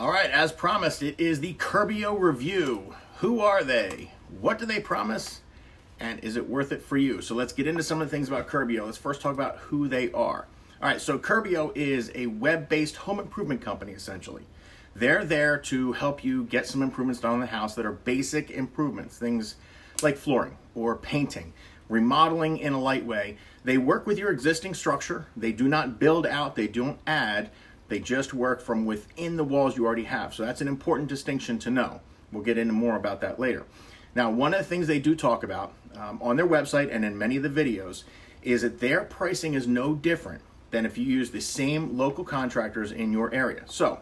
All right, as promised, it is the CURBIO review. Who are they? What do they promise? And is it worth it for you? So let's get into some of the things about CURBIO. Let's first talk about who they are. All right, so CURBIO is a web-based home improvement company, essentially. They're there to help you get some improvements done in the house that are basic improvements, things like flooring or painting, remodeling in a light way. They work with your existing structure. They do not build out, they don't add. They just work from within the walls you already have. So that's an important distinction to know. We'll get into more about that later. Now, one of the things they do talk about on their website and in many of the videos is that their pricing is no different than if you use the same local contractors in your area. So,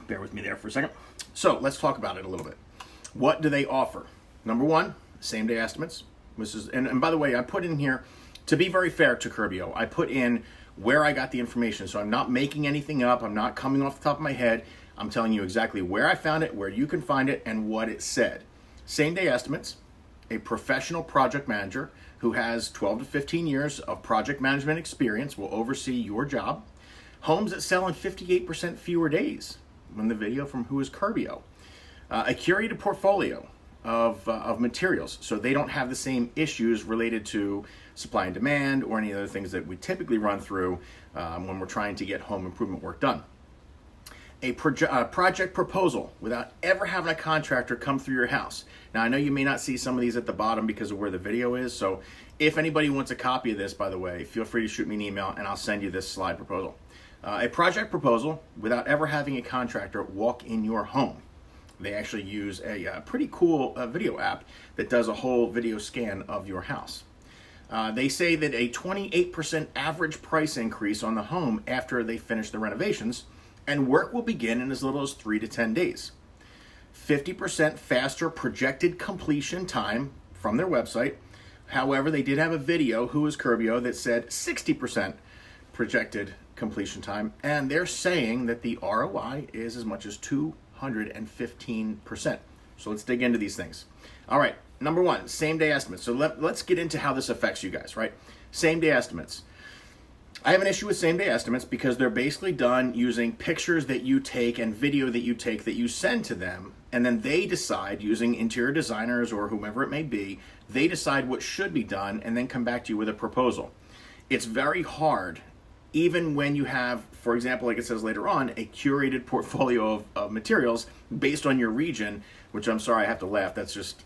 bear with me there for a second. So let's talk about it a little bit. What do they offer? Number one, same-day estimates. And by the way, I put in here, to be very fair to CURBIO, I put in where I got the information. So I'm not making anything up. I'm not coming off the top of my head. I'm telling you exactly where I found it, where you can find it, and what it said. Same-day estimates, a professional project manager who has 12 to 15 years of project management experience will oversee your job. Homes that sell in 58% fewer days. In the video from Who is CURBIO. A curated portfolio of materials, so they don't have the same issues related to supply and demand or any other things that we typically run through when we're trying to get home improvement work done. A project proposal without ever having a contractor come through your house. Now, I know you may not see some of these at the bottom because of where the video is, so if anybody wants a copy of this, by the way, feel free to shoot me an email and I'll send you this slide proposal. A project proposal without ever having a contractor walk in your home. They actually use a pretty cool video app that does a whole video scan of your house. They say that a 28% average price increase on the home after they finish the renovations, and work will begin in as little as 3 to 10 days. 50% faster projected completion time from their website. However, they did have a video, Who is CURBIO, that said 60% projected completion time, and they're saying that the ROI is as much as 215%. So let's dig into these things. All right, number one, same-day estimates. So let's get into how this affects you guys, right? Same-day estimates. I have an issue with same-day estimates because they're basically done using pictures that you take and video that you take that you send to them, and then they decide, using interior designers or whomever it may be, they decide what should be done and then come back to you with a proposal. It's very hard, even when you have, for example, like it says later on, a curated portfolio of materials based on your region, which I'm sorry, I have to laugh, that's just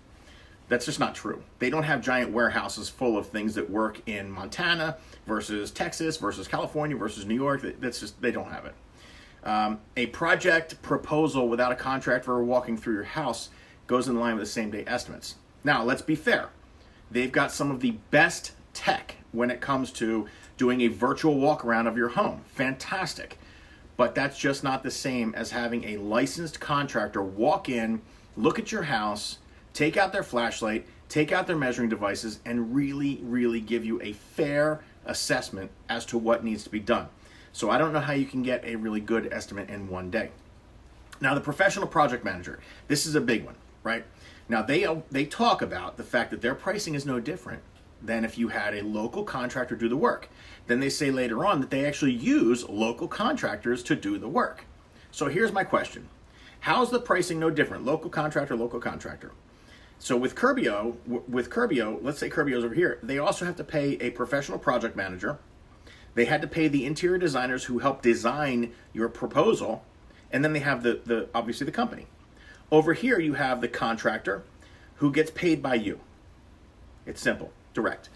not true. They don't have giant warehouses full of things that work in Montana versus Texas versus California versus New York. They don't have it. A project proposal without a contractor walking through your house goes in line with the same-day estimates. Now, let's be fair. They've got some of the best tech when it comes to doing a virtual walk around of your home. Fantastic. But that's just not the same as having a licensed contractor walk in, look at your house, take out their flashlight, take out their measuring devices, and really, really give you a fair assessment as to what needs to be done. So I don't know how you can get a really good estimate in one day. Now, the professional project manager, this is a big one, right? Now, they talk about the fact that their pricing is no different than if you had a local contractor do the work. Then they say later on that they actually use local contractors to do the work. So here's my question. How's the pricing no different? Local contractor, local contractor. So with CURBIO, let's say CURBIO's over here, they also have to pay a professional project manager. They had to pay the interior designers who help design your proposal, and then they have the obviously the company. Over here you have the contractor who gets paid by you. It's simple, direct.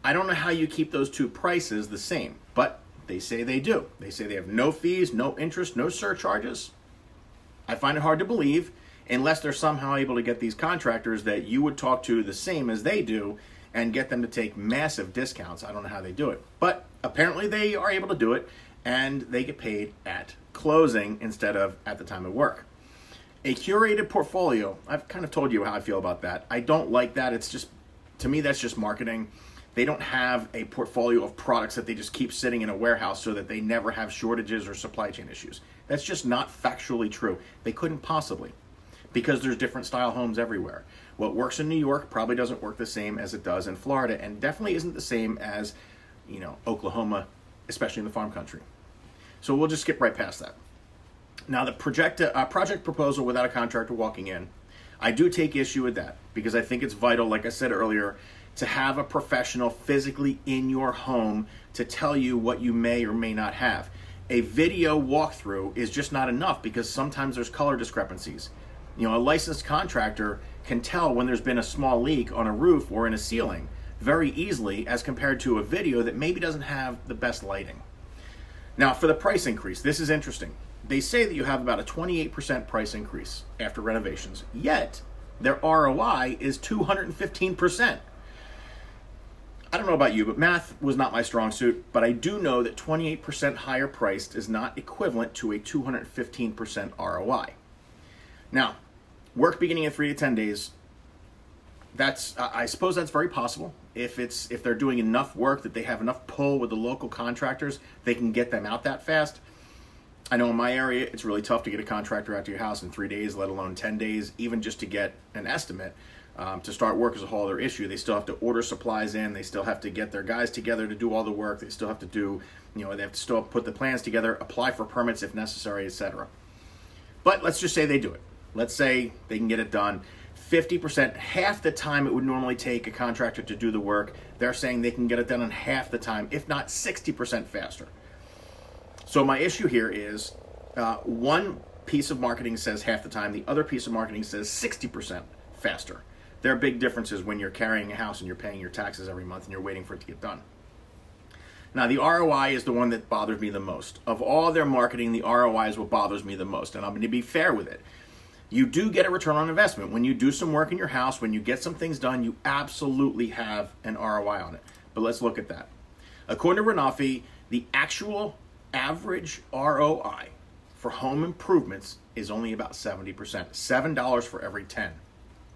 I don't know how you keep those two prices the same, but they say they do. They say they have no fees, no interest, no surcharges. I find it hard to believe unless they're somehow able to get these contractors that you would talk to the same as they do and get them to take massive discounts. I don't know how they do it, but apparently they are able to do it, and they get paid at closing instead of at the time of work. A curated portfolio, I've kind of told you how I feel about that. I don't like that. It's just, to me, that's just marketing. They don't have a portfolio of products that they just keep sitting in a warehouse so that they never have shortages or supply chain issues. That's just not factually true. They couldn't possibly, because there's different style homes everywhere. What works in New York probably doesn't work the same as it does in Florida, and definitely isn't the same as, Oklahoma, especially in the farm country. So we'll just skip right past that. Now, the project proposal without a contractor walking in, I do take issue with that because I think it's vital, like I said earlier, to have a professional physically in your home to tell you what you may or may not have. A video walkthrough is just not enough because sometimes there's color discrepancies. A licensed contractor can tell when there's been a small leak on a roof or in a ceiling very easily as compared to a video that maybe doesn't have the best lighting. Now, for the price increase, this is interesting. They say that you have about a 28% price increase after renovations, yet their ROI is 215%. I don't know about you, but math was not my strong suit, but I do know that 28% higher priced is not equivalent to a 215% ROI. Now, work beginning in 3 to 10 days, I suppose that's very possible. If they're doing enough work that they have enough pull with the local contractors, they can get them out that fast. I know in my area, it's really tough to get a contractor out to your house in 3 days, let alone 10 days, even just to get an estimate. To start work is a whole other issue. They still have to order supplies in. They still have to get their guys together to do all the work. They still have to do, they have to still put the plans together, apply for permits if necessary, etc. But let's just say they do it. Let's say they can get it done. 50%, half the time it would normally take a contractor to do the work, they're saying they can get it done in half the time, if not 60% faster. So my issue here is one piece of marketing says half the time, the other piece of marketing says 60% faster. There are big differences when you're carrying a house and you're paying your taxes every month and you're waiting for it to get done. Now, the ROI is the one that bothers me the most. Of all their marketing, the ROI is what bothers me the most, and I'm going to be fair with it. You do get a return on investment. When you do some work in your house, when you get some things done, you absolutely have an ROI on it. But let's look at that. According to Renafi, the actual average ROI for home improvements is only about 70%. $7 for every 10,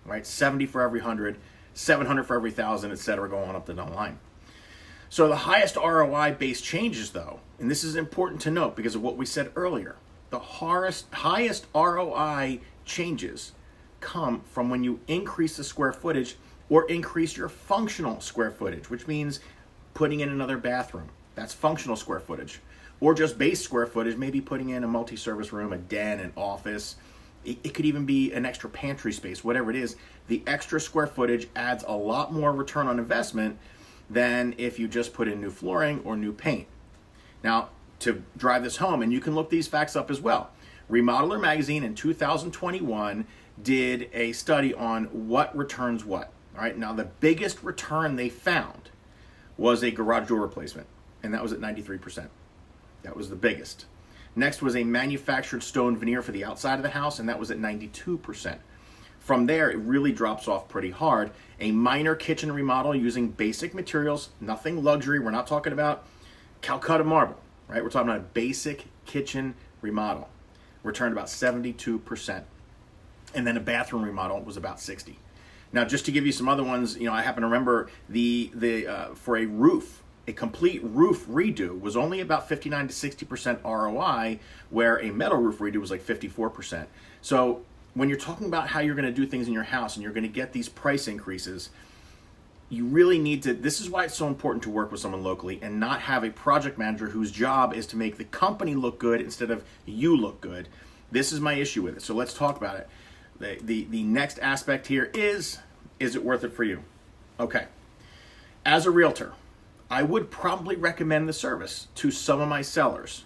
right? 70 for every 100, 700 for every 1,000, etc., going on up the line. So the highest ROI-based changes, though, and this is important to note because of what we said earlier, the highest ROI changes come from when you increase the square footage or increase your functional square footage, which means putting in another bathroom. That's functional square footage. Or just base square footage, maybe putting in a multi-service room, a den, an office. It could even be an extra pantry space, whatever it is. The extra square footage adds a lot more return on investment than if you just put in new flooring or new paint. Now, to drive this home, and you can look these facts up as well. Remodeler Magazine in 2021 did a study on what returns what. All right, now the biggest return they found was a garage door replacement, and that was at 93%. That was the biggest. Next was a manufactured stone veneer for the outside of the house, and that was at 92%. From there, it really drops off pretty hard. A minor kitchen remodel using basic materials, nothing luxury. We're not talking about Calcutta marble, right? We're talking about a basic kitchen remodel. Returned about 72%. And then a bathroom remodel was about 60%. Now, just to give you some other ones, I happen to remember for a roof, a complete roof redo was only about 59 to 60% ROI, where a metal roof redo was like 54%. So when you're talking about how you're going to do things in your house and you're going to get these price increases, you really need to, this is why it's so important to work with someone locally and not have a project manager whose job is to make the company look good instead of you look good. This is my issue with it. So let's talk about it. The next aspect here is it worth it for you? Okay. As a realtor, I would probably recommend the service to some of my sellers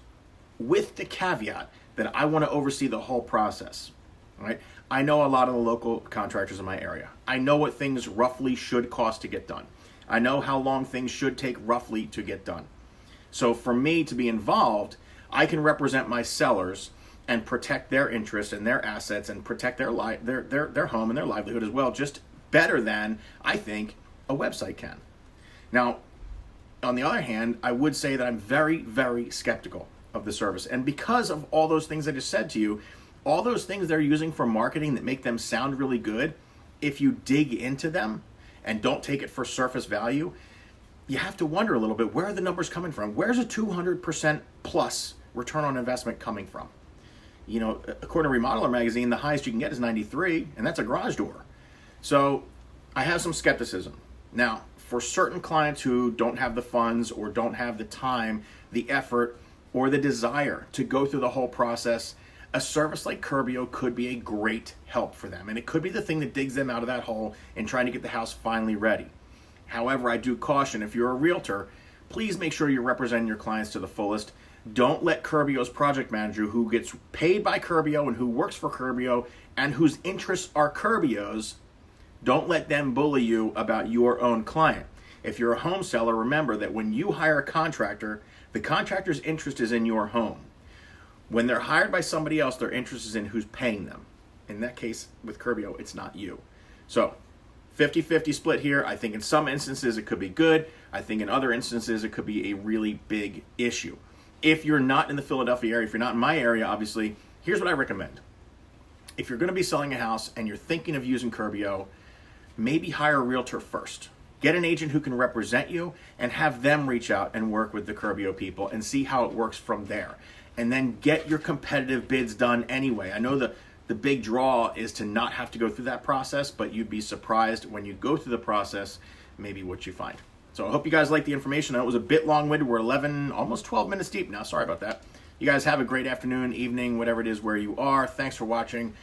with the caveat that I want to oversee the whole process. Right? I know a lot of the local contractors in my area. I know what things roughly should cost to get done. I know how long things should take roughly to get done. So for me to be involved, I can represent my sellers and protect their interests and their assets and protect their home and their livelihood as well, just better than I think a website can. Now, on the other hand, I would say that I'm very, very skeptical of the service. And because of all those things I just said to you, all those things they're using for marketing that make them sound really good, if you dig into them and don't take it for surface value, you have to wonder a little bit, where are the numbers coming from? Where's a 200% plus return on investment coming from? According to Remodeler Magazine, the highest you can get is 93, and that's a garage door. So I have some skepticism. Now, for certain clients who don't have the funds or don't have the time, the effort, or the desire to go through the whole process, a service like CURBIO could be a great help for them. And it could be the thing that digs them out of that hole in trying to get the house finally ready. However, I do caution, if you're a realtor, please make sure you're representing your clients to the fullest. Don't let CURBIO's project manager, who gets paid by CURBIO and who works for CURBIO and whose interests are CURBIO's, don't let them bully you about your own client. If you're a home seller, remember that when you hire a contractor, the contractor's interest is in your home. When they're hired by somebody else, their interest is in who's paying them. In that case, with CURBIO, it's not you. So, 50-50 split here. I think in some instances it could be good. I think in other instances it could be a really big issue. If you're not in the Philadelphia area, if you're not in my area, obviously, here's what I recommend. If you're going to be selling a house and you're thinking of using CURBIO, maybe hire a realtor first. Get an agent who can represent you and have them reach out and work with the CURBIO people and see how it works from there. And then get your competitive bids done anyway. I know the big draw is to not have to go through that process, but you'd be surprised when you go through the process, maybe what you find. So I hope you guys liked the information. I know it was a bit long-winded. We're 11, almost 12 minutes deep now. Sorry about that. You guys have a great afternoon, evening, whatever it is where you are. Thanks for watching.